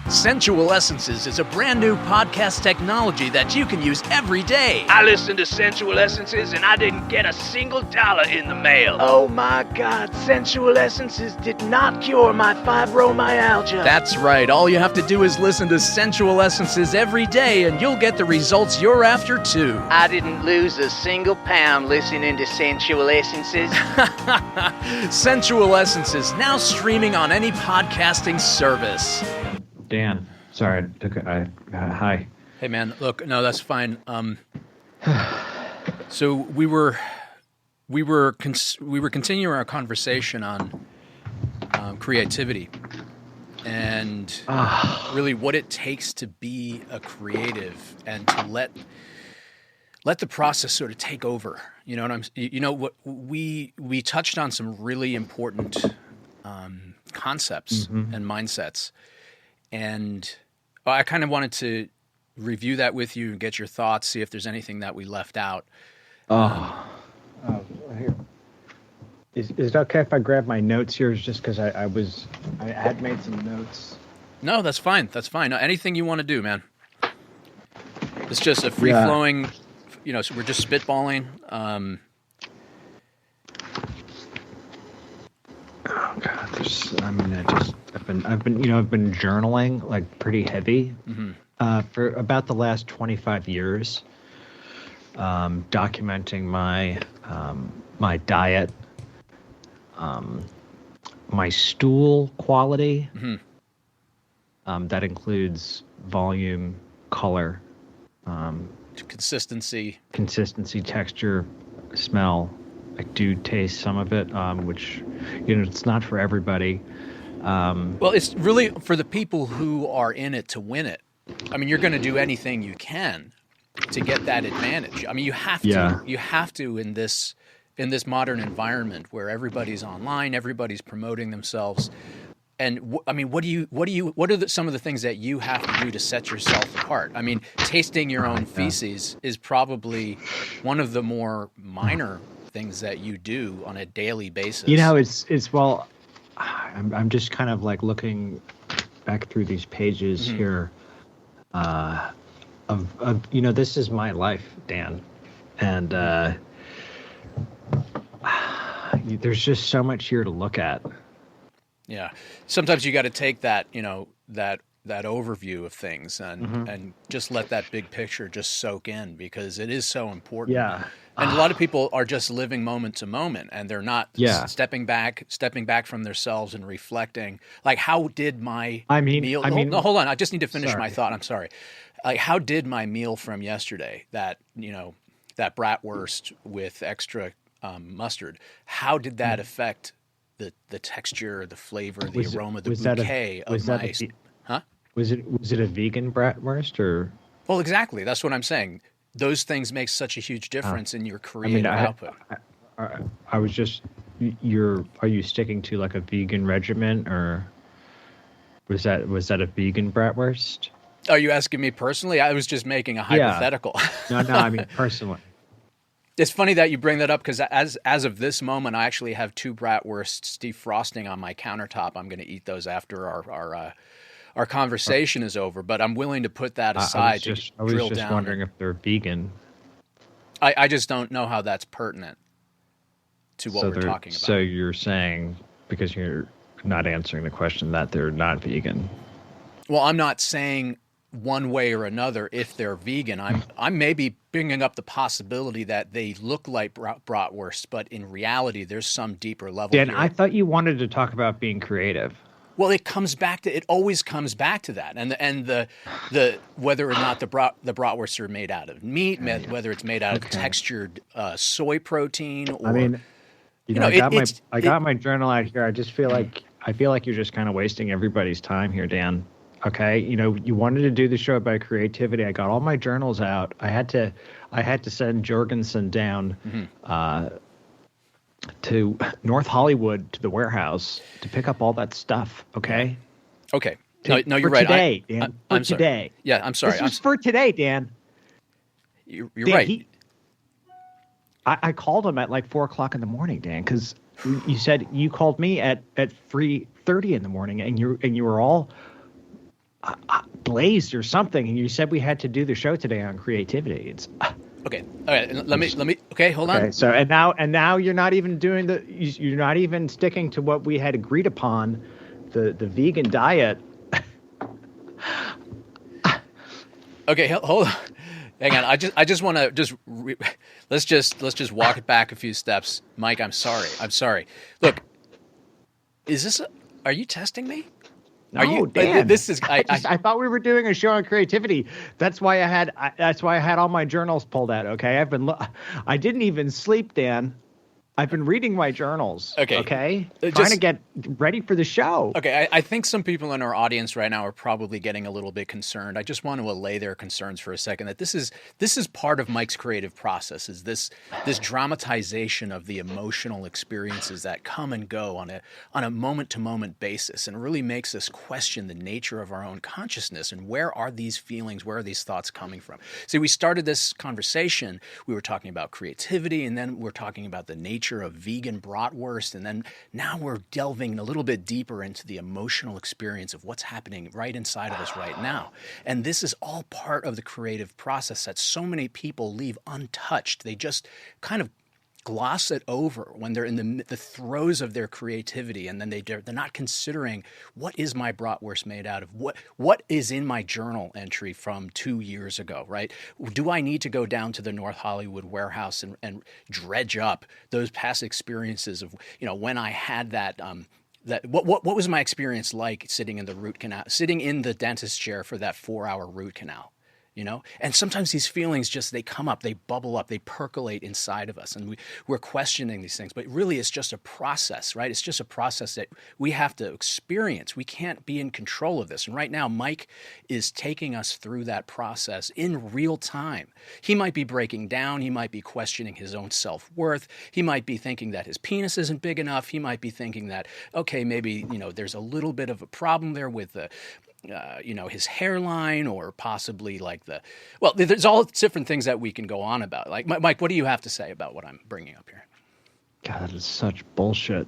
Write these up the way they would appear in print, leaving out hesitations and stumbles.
Sensual Essences is a brand new podcast technology that you can use every day. I listened to Sensual Essences and I didn't get a single dollar in the mail. Oh my God, Sensual Essences did not cure my fibromyalgia. That's right. All you have to do is listen to Sensual Essences every day and you'll get the results you're after too. I didn't lose a single pound listening to Sensual Essences. Sensual Essences, now streaming on any podcasting service. Dan, sorry, hi. Hey man, look, no, that's fine. So we were continuing our conversation on creativity and really what it takes to be a creative and to let the process sort of take over. You know what we touched on some really important concepts and mindsets. And I kind of wanted to review that with you and get your thoughts, see if there's anything that we left out. Here. Is it okay if I grab my notes here? Just because I had made some notes. No, that's fine. That's fine. No, anything you want to do, man. It's just a free-flowing, so we're just spitballing. Oh God, I've been journaling like pretty heavy for about the last 25 years, documenting my diet, my stool quality. That includes volume, color, consistency, texture, smell. I do taste some of it, which, it's not for everybody. Well, it's really for the people who are in it to win it. I mean, you're going to do anything you can to get that advantage. I mean, you have to in this modern environment where everybody's online, everybody's promoting themselves. And what are some of the things that you have to do to set yourself apart? I mean, tasting your own feces is probably one of the more minor things that you do on a daily basis. I'm just kind of like looking back through these pages here this is my life, Dan, and there's just so much here to look at. Yeah, sometimes you got to take that that overview of things and just let that big picture just soak in, because it is so important. Yeah. And a lot of people are just living moment to moment, and they're not stepping back from themselves and reflecting. Like, how did my meal? No, hold on. I just need to finish my thought. I'm sorry. Like, how did my meal from yesterday, that bratwurst with extra mustard, how did that affect the texture, the flavor, the aroma, the bouquet of my? Huh? Was it a vegan bratwurst or? Well, exactly. That's what I'm saying. Those things make such a huge difference in your creative output. I was just, are you sticking to like a vegan regimen, or was that a vegan bratwurst? Are you asking me personally? I was just making a hypothetical. No, I mean personally. It's funny that you bring that up, because as of this moment, I actually have 2 bratwursts defrosting on my countertop. I'm going to eat those after our conversation is over, but I'm willing to put that aside to drill down. I was just wondering if they're vegan. I just don't know how that's pertinent to what we're talking about. So you're saying, because you're not answering the question, that they're not vegan? Well, I'm not saying one way or another if they're vegan. I'm maybe bringing up the possibility that they look like bratwursts, but in reality, there's some deeper level. Dan, I thought you wanted to talk about being creative. Well, it always comes back to that, and the whether or not the bratwursts are made out of meat, whether it's made out of textured soy protein. Or, I got my journal out here. I just feel like you're just kind of wasting everybody's time here, Dan. Okay, you wanted to do the show about creativity. I got all my journals out. I had to send Jorgensen down to North Hollywood to the warehouse to pick up all that stuff. Okay. Okay. No, you're right. Today, Dan. I'm sorry. Today. Yeah, I'm sorry. This is for today, Dan. You're Dan, right. I called him at like 4:00 in the morning, Dan, because you said you called me at 3:30 in the morning, and you were all blazed or something, and you said we had to do the show today on creativity. It's okay. All right. Let me. Okay, hold on. So and now you're not even doing you're not even sticking to what we had agreed upon, the vegan diet. Okay, hold on. Hang on. I just want to let's just walk it back a few steps. Mike, I'm sorry. Look, are you testing me? No, Dan. This is. I thought we were doing a show on creativity. That's why I had all my journals pulled out. Okay, I didn't even sleep, Dan. I've been reading my journals. Okay. Trying to get ready for the show. Okay. I think some people in our audience right now are probably getting a little bit concerned. I just want to allay their concerns for a second. That this is part of Mike's creative process. Is this dramatization of the emotional experiences that come and go on a moment to moment basis, and really makes us question the nature of our own consciousness and where are these feelings, where are these thoughts coming from. See, we started this conversation. We were talking about creativity, and then we're talking about the nature of vegan bratwurst, and then now we're delving a little bit deeper into the emotional experience of what's happening right inside of us right now. And this is all part of the creative process that so many people leave untouched. They just kind of gloss it over when they're in the throes of their creativity, and then they're not considering, what is my bratwurst made out of? What is in my journal entry from 2 years ago, right? Do I need to go down to the North Hollywood warehouse and dredge up those past experiences of, when I had that what was my experience like sitting in the dentist chair for that 4-hour root canal? And sometimes these feelings they come up, they bubble up, they percolate inside of us, and we're questioning these things. But really, it's just a process, right? It's just a process that we have to experience. We can't be in control of this. And right now, Mike is taking us through that process in real time. He might be breaking down. He might be questioning his own self-worth. He might be thinking that his penis isn't big enough. He might be thinking that, okay, maybe, there's a little bit of a problem there with his hairline, or possibly there's all different things that we can go on about. Like, Mike, what do you have to say about what I'm bringing up here? God, that is such bullshit.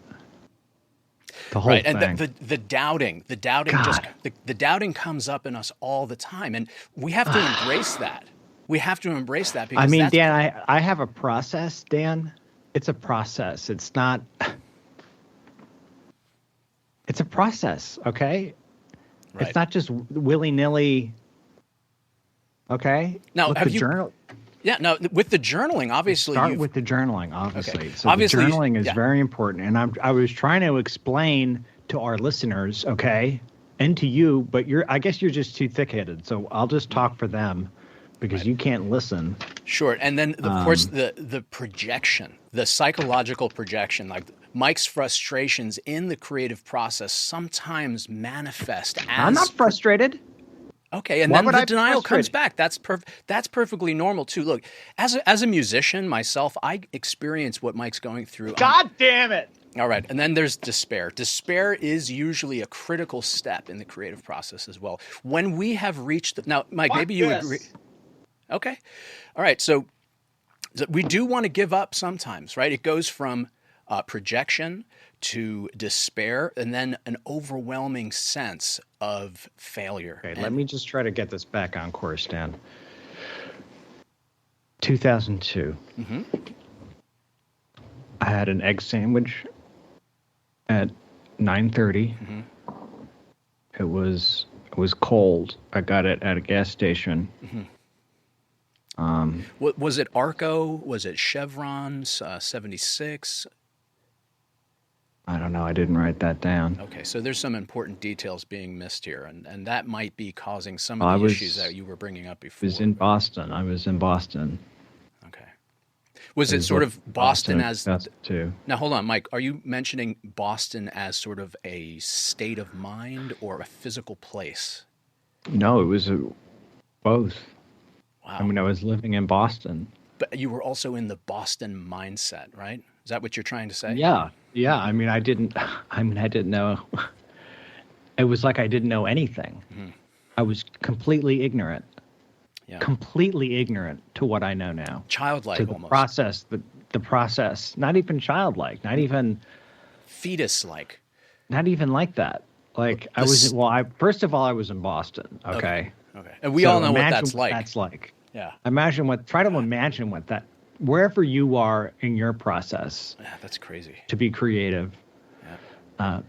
The whole thing. And the doubting the doubting comes up in us all the time, and we have to embrace that. We have to embrace that because Dan, I have a process, Dan. It's a process. It's not. It's a process, okay? Right. It's not just willy-nilly. Okay. Now, journal? Yeah. No. With the journaling, obviously. Start with the journaling, obviously. Okay. So obviously, the journaling is very important, and I was trying to explain to our listeners, okay, and to you, but I guess you're just too thick-headed. So I'll just talk for them because you can't listen. Sure. And then, of course, the projection, the psychological projection, like Mike's frustrations in the creative process sometimes manifest as... I'm not frustrated. Okay, and then the denial comes back. That's perfectly normal, too. Look, as a musician myself, I experience what Mike's going through. God damn it! All right, and then there's despair. Despair is usually a critical step in the creative process as well. When we have reached... Now, Mike, maybe you agree... Okay. All right. So we do want to give up sometimes, right? It goes from projection to despair, and then an overwhelming sense of failure. Okay, let me just try to get this back on course, Dan. 2002. Mm-hmm. I had an egg sandwich at 9:30. Mm-hmm. It was cold. I got it at a gas station. Mm-hmm. Was it Arco? Was it Chevron 76? I don't know. I didn't write that down. Okay, so there's some important details being missed here, and that might be causing some of the issues that you were bringing up before. I was in Boston. Okay. Was it sort of Boston as... Too. Now, hold on, Mike. Are you mentioning Boston as sort of a state of mind or a physical place? No, it was both. Wow. I mean, I was living in Boston. But you were also in the Boston mindset, right? Is that what you're trying to say? Yeah. I mean, I didn't know. It was like I didn't know anything. Mm-hmm. I was completely ignorant. Yeah. Completely ignorant to what I know now. Childlike to the almost. Process, the process. Not even childlike. Not even fetus-like. Not even like that. Like I was. Well, first of all, I was in Boston. Okay. And we all know what that's like. That's like. Yeah. Try to imagine what that, wherever you are in your process. Yeah, that's crazy. To be creative. Yeah.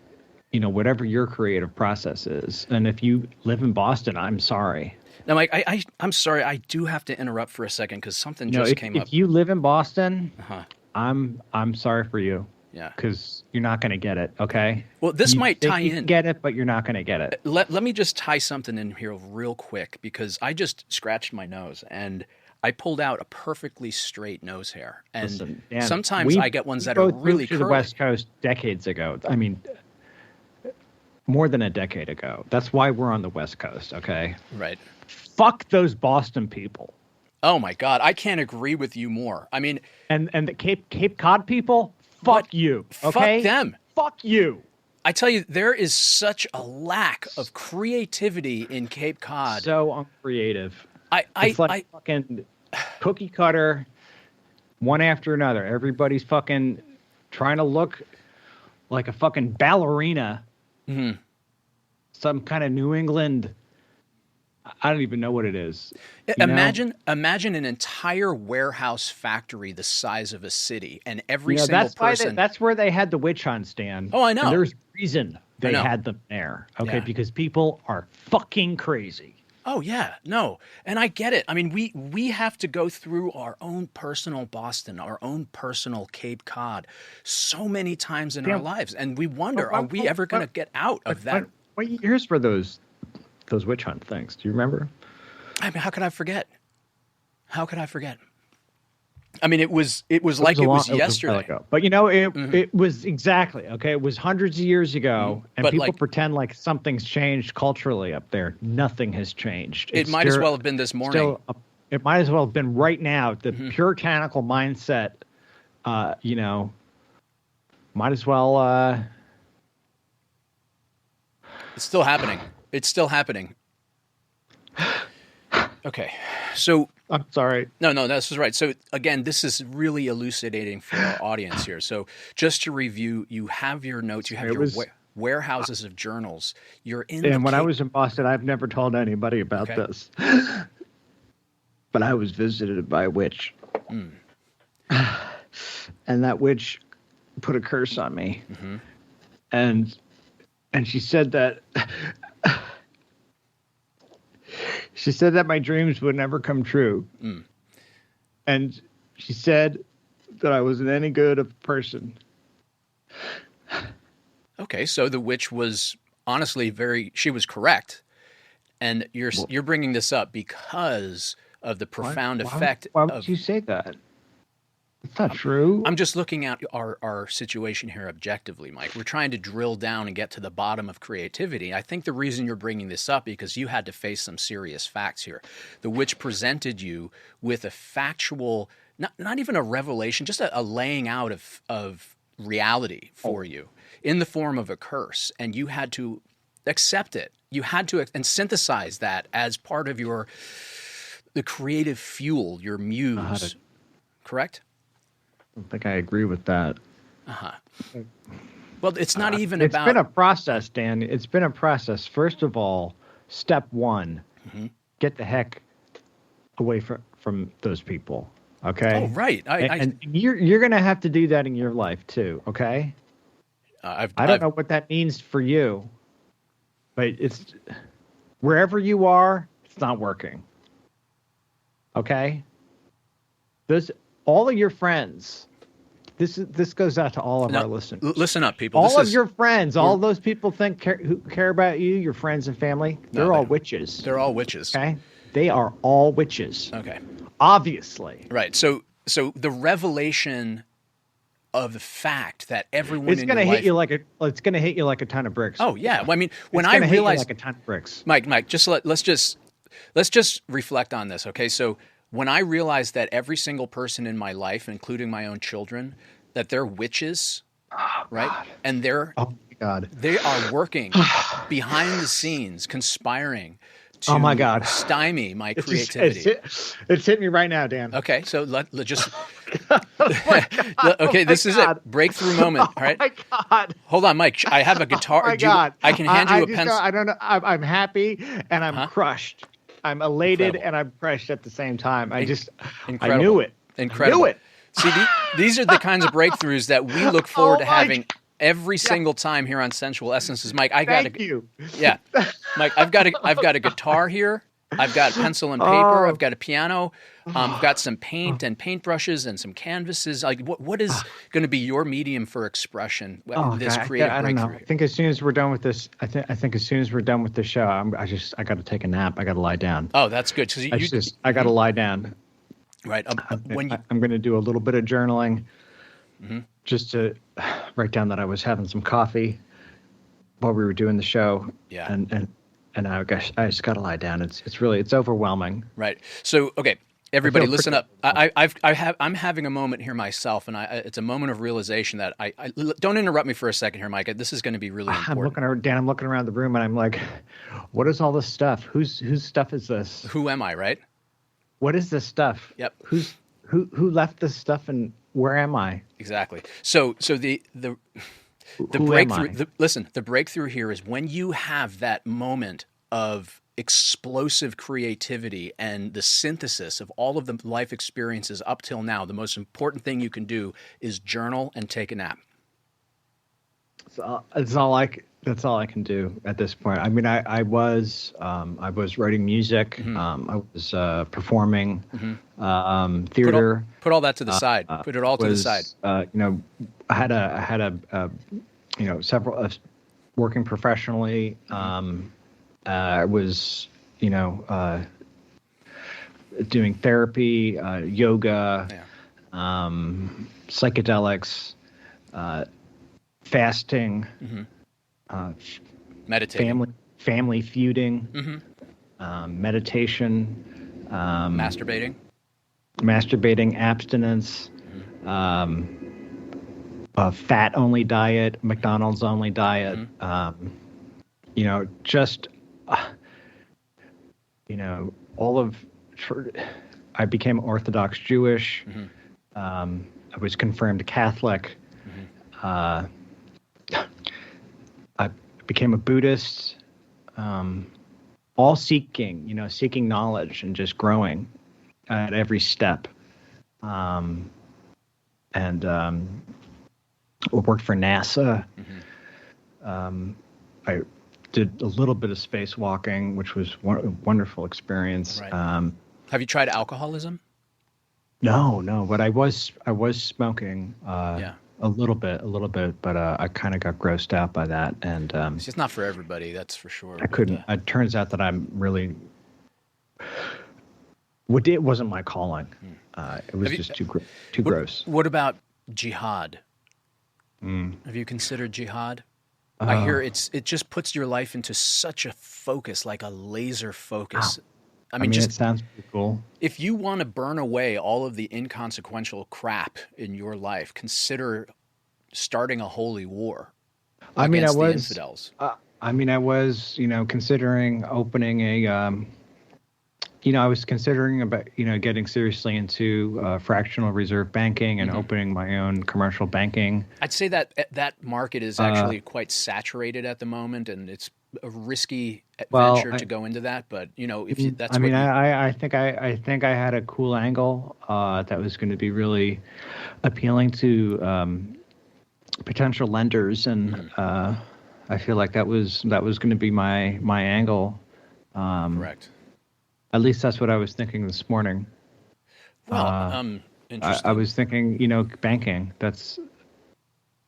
Whatever your creative process is. And if you live in Boston, I'm sorry. Now, Mike, I'm sorry. I do have to interrupt for a second because something just came up. If you live in Boston, I'm sorry for you. Yeah. Because you're not going to get it, okay? Well, this might tie in. You can get it, but you're not going to get it. Let me just tie something in here real quick because I just scratched my nose and I pulled out a perfectly straight nose hair. And listen, Dan, sometimes I get ones that are really curly. To the West Coast decades ago. I mean, more than a decade ago. That's why we're on the West Coast, okay? Right. Fuck those Boston people. Oh my God, I can't agree with you more. I mean, and the Cape Cod people. Fuck you. Okay? Fuck them. Fuck you. I tell you, there is such a lack of creativity in Cape Cod. So uncreative. It's like I fucking cookie cutter, one after another. Everybody's fucking trying to look like a fucking ballerina. Mm-hmm. Some kind of New England. I don't even know what it is. Imagine an entire warehouse factory the size of a city, and every single person. That's where they had the witch hunt stand. Oh, I know. And there's a reason they had them there. Okay, because people are fucking crazy. Oh yeah, no, and I get it. I mean, we have to go through our own personal Boston, our own personal Cape Cod, so many times in our lives, and we wonder, are we ever going to get out of that? Here's for those witch hunt things. Do you remember? I mean, how could I forget? I mean, it was like it was yesterday. But it was exactly okay. It was hundreds of years ago, and but people pretend like something's changed culturally up there. Nothing has changed. It might as well have been this morning. It might as well have been right now. The puritanical mindset, might as well. It's still happening. Okay, so I'm sorry. No, this is right. So again, this is really elucidating for our audience here. So just to review, you have your notes, you have warehouses of journals. You're in. And when I was in Boston, I've never told anybody about this, but I was visited by a witch, and that witch put a curse on me, and she said that. She said that my dreams would never come true. And she said that I wasn't any good of a person. Okay, so the witch was honestly she was correct. And you're bringing this up because of the profound effect. Why would you say that? It's not true. I'm just looking at our situation here objectively, Mike. We're trying to drill down and get to the bottom of creativity. I think the reason you're bringing this up because you had to face some serious facts here. The witch presented you with a factual, not even a revelation, just a laying out of reality for you in the form of a curse, and you had to accept it. You had to and synthesize that as part of the creative fuel, your muse. Correct? I don't think I agree with that. Well, it's not even about... It's been a process, Dan. It's been a process. First of all, step one, get the heck away from those people, okay? Oh, right. And you're going to have to do that in your life, too, okay? I don't know what that means for you, but it's... Wherever you are, it's not working, okay? All of your friends, this goes out to all of our listeners. Listen up, people. All of your friends, all those people who care about you, your friends and family, they're all witches. They're all witches. Okay? They are all witches. Okay. Obviously. Right. So the revelation of the fact that everyone it's going to hit you like a ton of bricks. Oh yeah. Well, I mean, when I realized like a ton of bricks. Mike, let's just reflect on this, okay? So when I realized that every single person in my life, including my own children, that they're witches, right? God. And they are working behind the scenes, conspiring to oh my God. stymie my creativity. It's hit me right now, Dan. Okay, so let just. Okay, this is it. Breakthrough moment. All right. Oh my God. Hold on, Mike. I have a guitar. Oh my God. I can hand you a pencil. I don't know. I'm happy and I'm crushed. I'm elated and I'm crushed at the same time. Incredible. I knew it. Incredible. I knew it. See, these are the kinds of breakthroughs that we look forward to having every single time here on Sensual Essences. Mike, Thank you. Yeah, Mike, I've got a guitar here. I've got pencil and paper. I've got a piano. I've got some paint and paintbrushes and some canvases. Like, what is going to be your medium for expression? This creative I don't breakthrough. know. I think as soon as we're done with this, I think as soon as we're done with the show, I got to take a nap. I got to lie down. Oh, that's good. I got to lie down. Right. I'm going to do a little bit of journaling, just to write down that I was having some coffee while we were doing the show. Yeah. And I just got to lie down. It's overwhelming. Right. So, okay, everybody listen up. I'm having a moment here myself, and it's a moment of realization that I don't interrupt me for a second here, Mike. This is going to be really important. I'm looking around the room and I'm like, what is all this stuff? Whose stuff is this? Who am I, right? What is this stuff? Yep. Who left this stuff and where am I? Exactly. So the breakthrough. The breakthrough here is when you have that moment of explosive creativity and the synthesis of all of the life experiences up till now. The most important thing you can do is journal and take a nap. That's all I can do at this point. I mean, I was writing music. I was performing theater. Put all that to the side. Put it all to the side. I had a several working professionally. I was doing therapy, yoga, psychedelics, fasting, meditating, family feuding, meditation, masturbating, abstinence, fat only diet, McDonald's only diet, I became Orthodox Jewish. I was confirmed Catholic. I became a Buddhist, all seeking knowledge and just growing at every step. And worked for NASA. I did a little bit of spacewalking, which was a wonderful experience. Right. Have you tried alcoholism? No, but I was smoking. A little bit, but I kind of got grossed out by that, and it's just not for everybody, that's for sure. I couldn't. It turns out that I'm really. It wasn't my calling. It was just too gross. What about jihad? Have you considered jihad? I hear it just puts your life into such a focus, like a laser focus. Wow. I mean, it sounds pretty cool. If you want to burn away all of the inconsequential crap in your life, consider starting a holy war against the infidels. I was, considering opening a. I was considering about, getting seriously into fractional reserve banking and opening my own commercial banking. I'd say that market is actually quite saturated at the moment, and it's a risky venture to go into that. But if that's I think I had a cool angle that was going to be really appealing to potential lenders, and I feel like that was going to be my angle. Correct. At least that's what I was thinking this morning. Well, interesting. I was thinking, banking. That's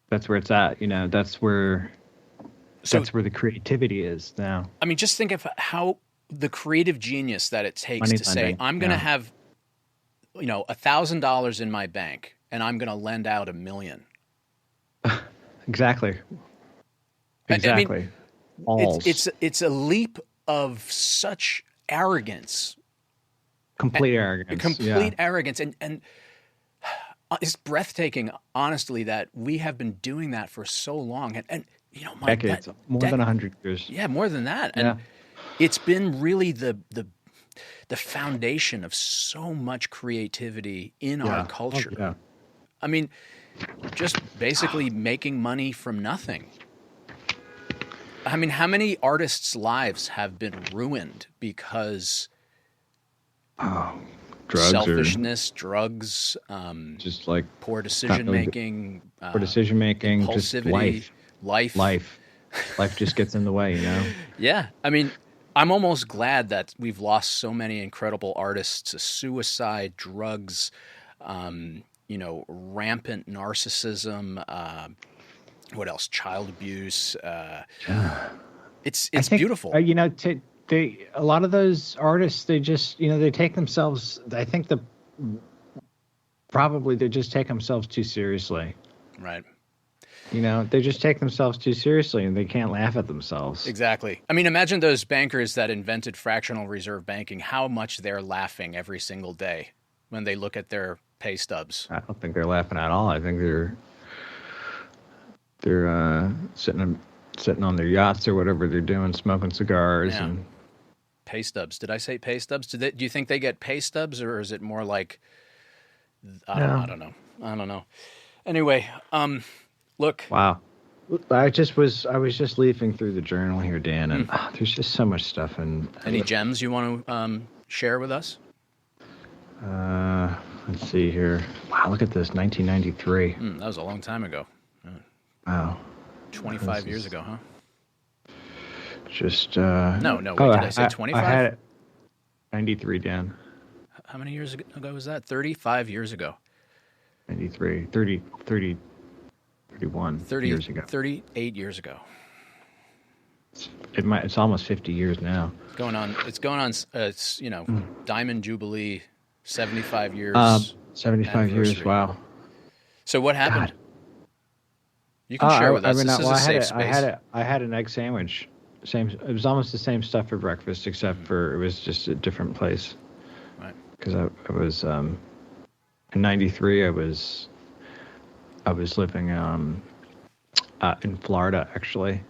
where it's at. That's where the creativity is now. I mean, just think of how the creative genius that it takes to say, I'm going to have, $1,000 in my bank, and I'm going to lend out $1 million. Exactly. I mean, it's a leap of such arrogance, complete arrogance, and it's breathtaking, honestly, that we have been doing that for so long, and Mike, decades, more than 100 years. Yeah, more than that. And it's been really the foundation of so much creativity in our culture. Oh, yeah. I mean, just basically making money from nothing. I mean, how many artists' lives have been ruined because drugs, selfishness, drugs, just like poor decision making, just life just gets in the way, you know? Yeah. I mean, I'm almost glad that we've lost so many incredible artists to suicide, drugs, rampant narcissism, what else? Child abuse. It's beautiful. A lot of those artists, they just, they take themselves, I think probably they just take themselves too seriously. Right. They just take themselves too seriously and they can't laugh at themselves. Exactly. I mean, imagine those bankers that invented fractional reserve banking, how much they're laughing every single day when they look at their pay stubs. I don't think they're laughing at all. I think they're sitting on their yachts or whatever they're doing, smoking cigars and pay stubs. Did I say pay stubs? Do you think they get pay stubs, or is it more like I don't know. Anyway, look. Wow. I was just leafing through the journal here, Dan, and there's just so much stuff. Any gems you want to share with us? Let's see here. Wow, look at this, 1993. That was a long time ago. Wow. 25 years ago, huh? Just No, wait, did I say 25? I had it 93, Dan. How many years ago was that? 35 years ago. 93, 31 years ago. 38 years ago. It's almost 50 years now. It's going on, Diamond Jubilee, 75 years. 75 years, wow. So what happened? God. You can share with us. This is a safe space. I had an egg sandwich. It was almost the same stuff for breakfast, except for it was just a different place. Right. Because I was in '93. I was living in Florida, actually.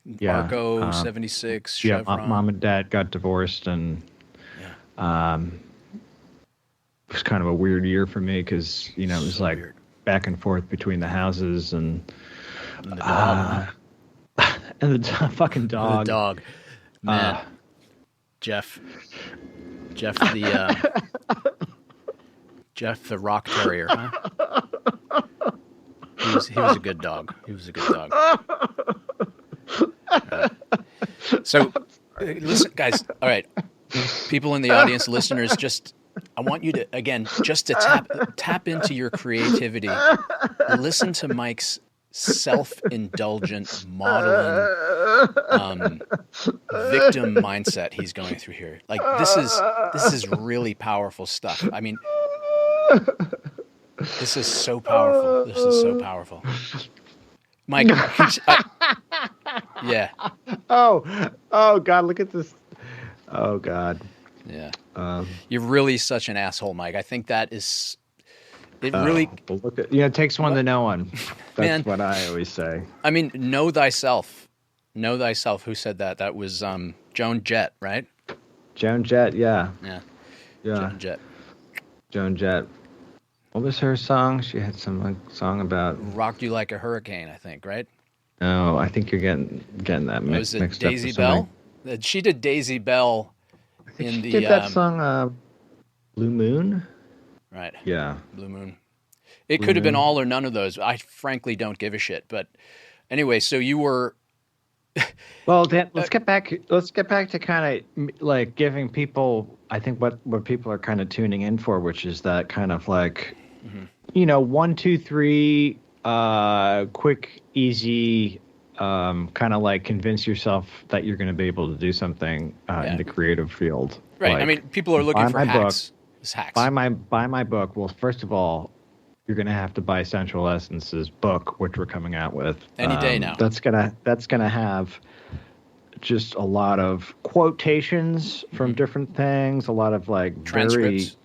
Yeah. Arco, 76. Yeah. Chevron. Mom and Dad got divorced, and it was kind of a weird year for me because it was so like weird. Back and forth between the houses and the dog. And the fucking dog. The dog. Man. Jeff the Jeff the rock terrier, huh? He was a good dog. So listen, guys, all right. People in the audience, listeners, I want you to, again, just to tap into your creativity. Listen to Mike's self-indulgent, modeling, victim mindset he's going through here. Like, this is really powerful stuff. I mean, this is so powerful. Mike, yeah. Oh God, look at this. Oh God. Yeah. You're really such an asshole, Mike. I think that is. It really. Well, look at, it takes one to know one. That's what I always say. I mean, know thyself. Know thyself. Who said that? That was Joan Jett, right? Joan Jett, yeah. Yeah. Joan Jett. What was her song? She had some song about "Rocked You Like a Hurricane," I think, right? No, I think you're getting that mixed up. Was it Daisy Bell? She did Daisy Bell. She did that song, Blue Moon? Right. Yeah. Blue Moon. It could have been all or none of those. I frankly don't give a shit. But anyway, so you were... Well, Dan, let's get back to kind of like giving people, I think what people are kind of tuning in for, which is that kind of like, 1, 2, 3, quick, easy, kind of like convince yourself that you're going to be able to do something in the creative field. Right. Like, I mean, people are looking for hacks. Buy my book. Well, first of all, you're going to have to buy Sensual Essences book, which we're coming out with any day now. That's gonna have just a lot of quotations from different things, a lot of like transcripts,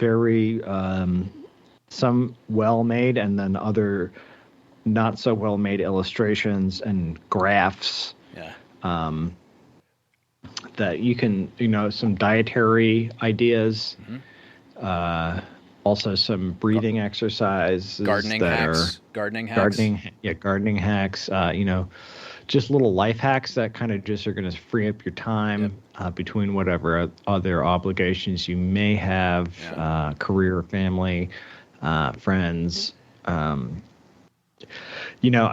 very some well-made and then other not so well-made illustrations and graphs. Yeah. that you can, some dietary ideas, also some breathing exercises, gardening hacks, gardening hacks, just little life hacks that kind of just are going to free up your time between whatever other obligations you may have, career, family, friends. I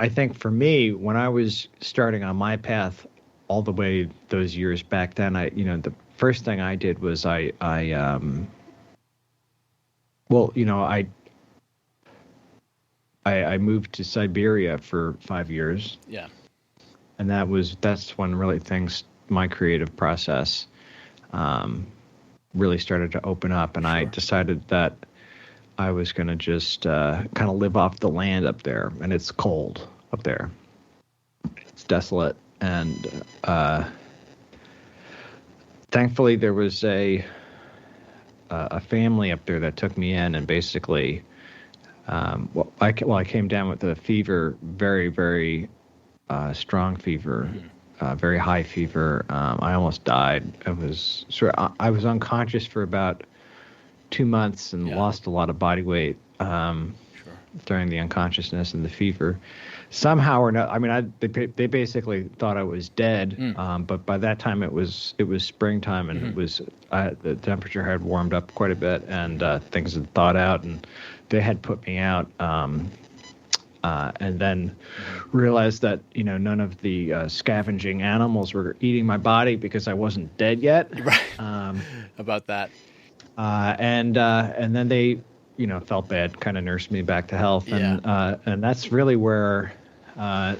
think for me, when I was starting on my path all the way those years back then, the first thing I did was I moved to Siberia for 5 years. Yeah. And that's when really my creative process really started to open up. And I decided that I was going to just kind of live off the land up there. And it's cold up there. It's desolate. And thankfully there was a family up there that took me in, and basically, I came down with a fever, very, very strong fever, very high fever. I almost died. I was unconscious for about 2 months and lost a lot of body weight during the unconsciousness and the fever. Somehow or not, I mean, they basically thought I was dead, but by that time it was springtime, and it was the temperature had warmed up quite a bit, and things had thawed out, and they had put me out, and then realized that none of the scavenging animals were eating my body because I wasn't dead yet. Right. About that. And then they felt bad, kind of nursed me back to health, and that's really where. I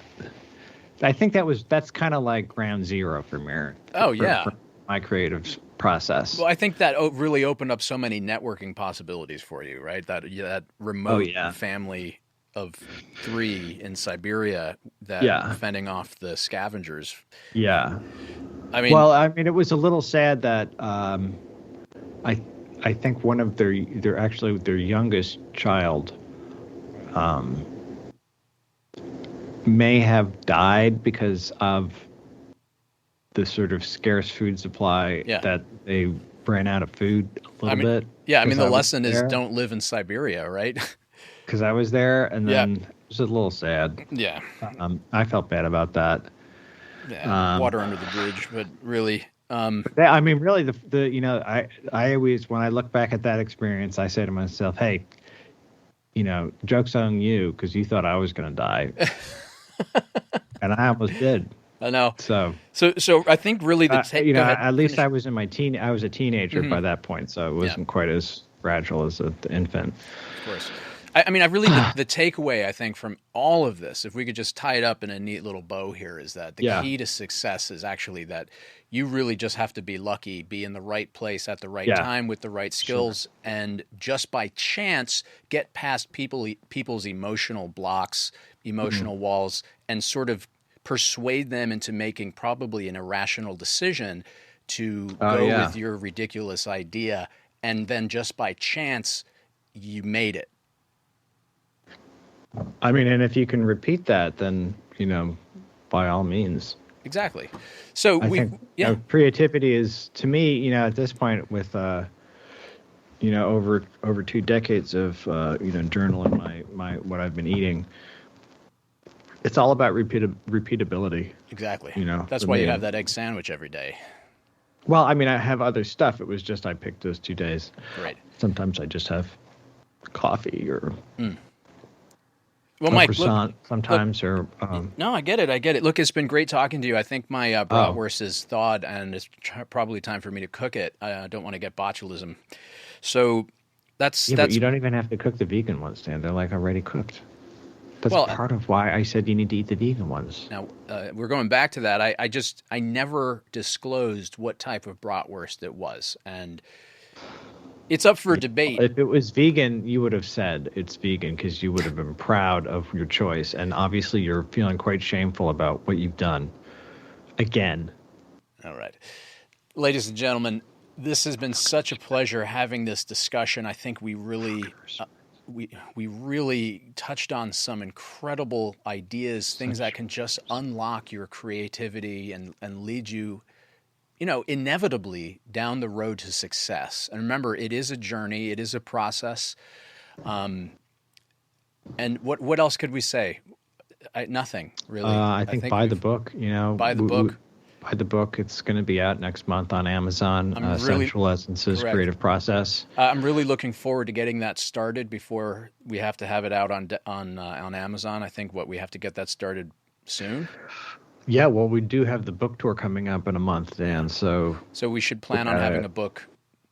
think that's kind of like ground zero for me. For my creative process. Well, I think that really opened up so many networking possibilities for you, right? That remote family of 3 in Siberia fending off the scavengers. Yeah. I mean, it was a little sad that I think one of their youngest child may have died because of the sort of scarce food supply that they ran out of food a little bit. Yeah, I mean, the lesson is don't live in Siberia, right? Because I was there, and then it was a little sad. Yeah. I felt bad about that. Yeah, water under the bridge, but really... really, I always, when I look back at that experience, I say to myself, hey, joke's on you, because you thought I was going to die. And I almost did. I know. So I think really at least I was I was a teenager by that point, so it wasn't quite as fragile as the infant. Of course. I mean, the takeaway, I think, from all of this, if we could just tie it up in a neat little bow here, is that the key to success is actually that you really just have to be lucky, be in the right place at the right time with the right skills, and just by chance get past people's emotional blocks, emotional walls, and sort of persuade them into making probably an irrational decision to go with your ridiculous idea, and then just by chance, you made it. I mean, and if you can repeat that, then, by all means. Exactly. So I think creativity is, to me, at this point with, over 2 decades of, journaling my what I've been eating, it's all about repeatability. Exactly. That's why you have that egg sandwich every day. Well, I mean, I have other stuff. It was just I picked those 2 days. Great. Sometimes I just have coffee or... Well, Mike, sometimes. No, I get it. Look, it's been great talking to you. I think my bratwurst is thawed, and it's probably time for me to cook it. I don't want to get botulism. So that's... But you don't even have to cook the vegan ones, Dan. They're like already cooked. That's part of why I said you need to eat the vegan ones. Now, we're going back to that. I never disclosed what type of bratwurst it was, and... It's up for debate. If it was vegan, you would have said it's vegan because you would have been proud of your choice. And obviously you're feeling quite shameful about what you've done. Again. All right. Ladies and gentlemen, this has been such a pleasure having this discussion. I think we really we really touched on some incredible ideas, things that can just unlock your creativity and lead you, inevitably down the road to success. And remember, it is a journey, it is a process. And what else could we say? Nothing really. I think buy the book. Buy the book. Buy the book. It's going to be out next month on Amazon. Sensual Essences, Creative Process. I'm really looking forward to getting that started before we have to have it out on Amazon. I think we have to get that started soon. Yeah, well, we do have the book tour coming up in a month, Dan. So we should plan on having a book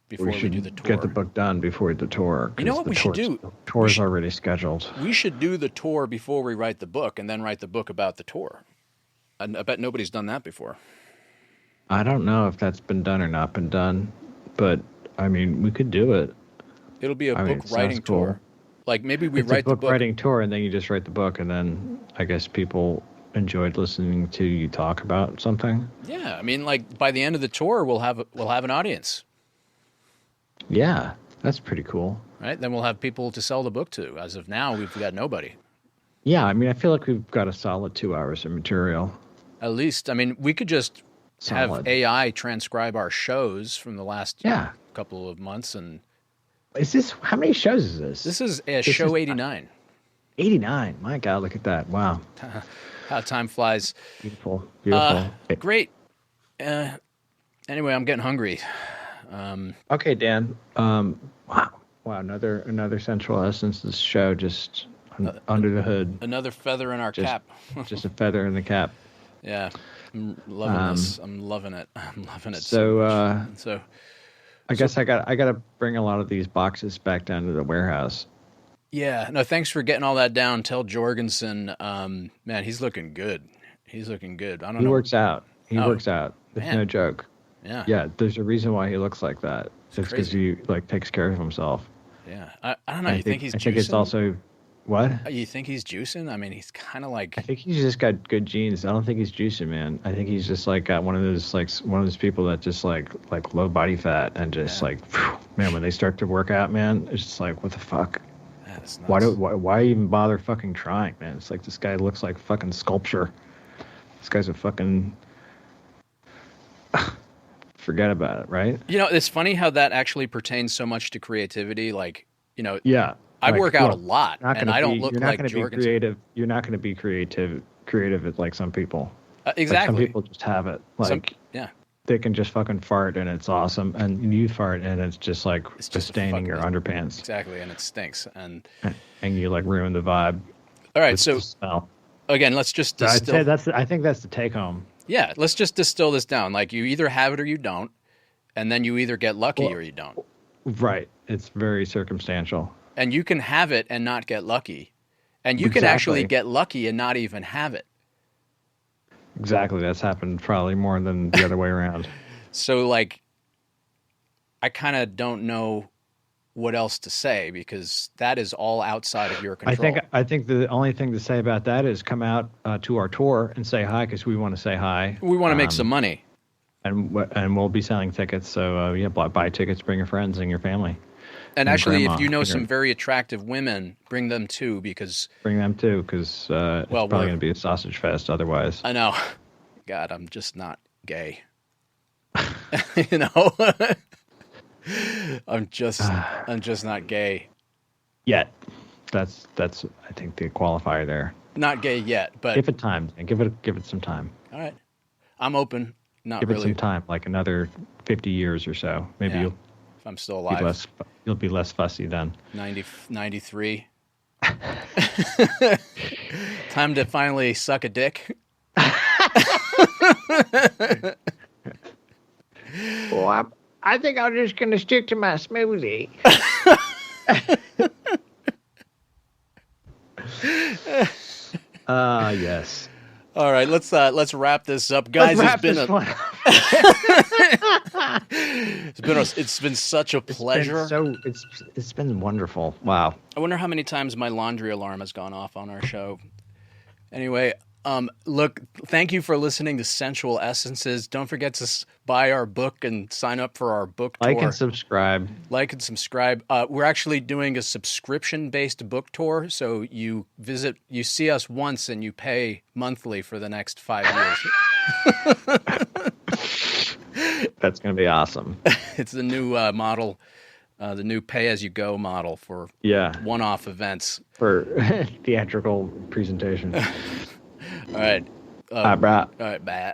before we do the tour. Get the book done before the tour. You know what we should do? The tour's already scheduled. We should do the tour before we write the book, and then write the book about the tour. I bet nobody's done that before. I don't know if that's been done or not been done, but I mean, we could do it. It'll be a book writing tour. Like maybe we write the book. It's a book writing tour, and then you just write the book, and then I guess people enjoyed listening to you talk about something. Yeah, I mean, like by the end of the tour, we'll have an audience. Yeah, that's pretty cool. Right? Then we'll have people to sell the book to. As of now, we've got nobody. Yeah, I mean, I feel like we've got a solid 2 hours of material. At least, I mean, we could just have AI transcribe our shows from the last couple of months. And how many shows is this? This is show 89. 89. My God, look at that. Wow. How time flies. Beautiful. Great. Anyway, I'm getting hungry. Okay, Dan. Wow. Another Sensual Essences show just under the hood. Another feather in our cap. Just a feather in the cap. Yeah. I'm loving this. I'm loving it. So much. So I guess I got to bring a lot of these boxes back down to the warehouse. Yeah. No, thanks for getting all that down. Tell Jorgensen, man, he's looking good. He works out. Works out. There's no joke. Yeah. Yeah. There's a reason why he looks like that. It's because he takes care of himself. Yeah. I don't know. You think he's juicing? I think it's also what? You think he's juicing? I mean, he's kind of like. I think he's just got good genes. I don't think he's juicing, man. I think he's just got one of those people that just like low body fat and just man, when they start to work out, man, it's just like, what the fuck? Why even bother fucking trying, man? It's like this guy looks like fucking sculpture. This guy's a fucking. Forget about it, right? It's funny how that actually pertains so much to creativity. Yeah. I work out a lot, and I don't look like Jorgensen. You're not going to be creative like some people. Exactly. Some people just have it. They can just fucking fart, and it's awesome. And you fart, and it's just like staining your underpants. Exactly, and it stinks. And you ruin the vibe. All right, so again, let's just distill. I think that's the take home. Yeah, let's just distill this down. You either have it or you don't, and then you either get lucky or you don't. Right. It's very circumstantial. And you can have it and not get lucky. And you can actually get lucky and not even have it. Exactly. That's happened probably more than the other way around. So, I kind of don't know what else to say because that is all outside of your control. I think the only thing to say about that is come out to our tour and say hi because we want to say hi. We want to make some money. And we'll be selling tickets. So, buy tickets, bring your friends and your family. And actually, if you know some very attractive women, bring them too, because it's probably going to be a sausage fest otherwise. I know. God, I'm just not gay. I'm just not gay. Yet. That's I think the qualifier there. Not gay yet, but give it time. Give it some time. All right. I'm open. Not give really. It some time, like another 50 years or so. Maybe if I'm still alive. You'll be less fussy then. 93. Time to finally suck a dick. Well, I think I'm just going to stick to my smoothie. Yes. All right, let's wrap this up, guys. It's been such a pleasure. It's been wonderful. Wow. I wonder how many times my laundry alarm has gone off on our show. Anyway, Look, thank you for listening to Sensual Essences. Don't forget to buy our book and sign up for our book tour. Like and subscribe. We're actually doing a subscription-based book tour, so you see us once and you pay monthly for the next 5 years. That's going to be awesome. It's the new model. The new pay-as-you-go model for one-off events. For theatrical presentation. All right. All right, bro. All right, bye.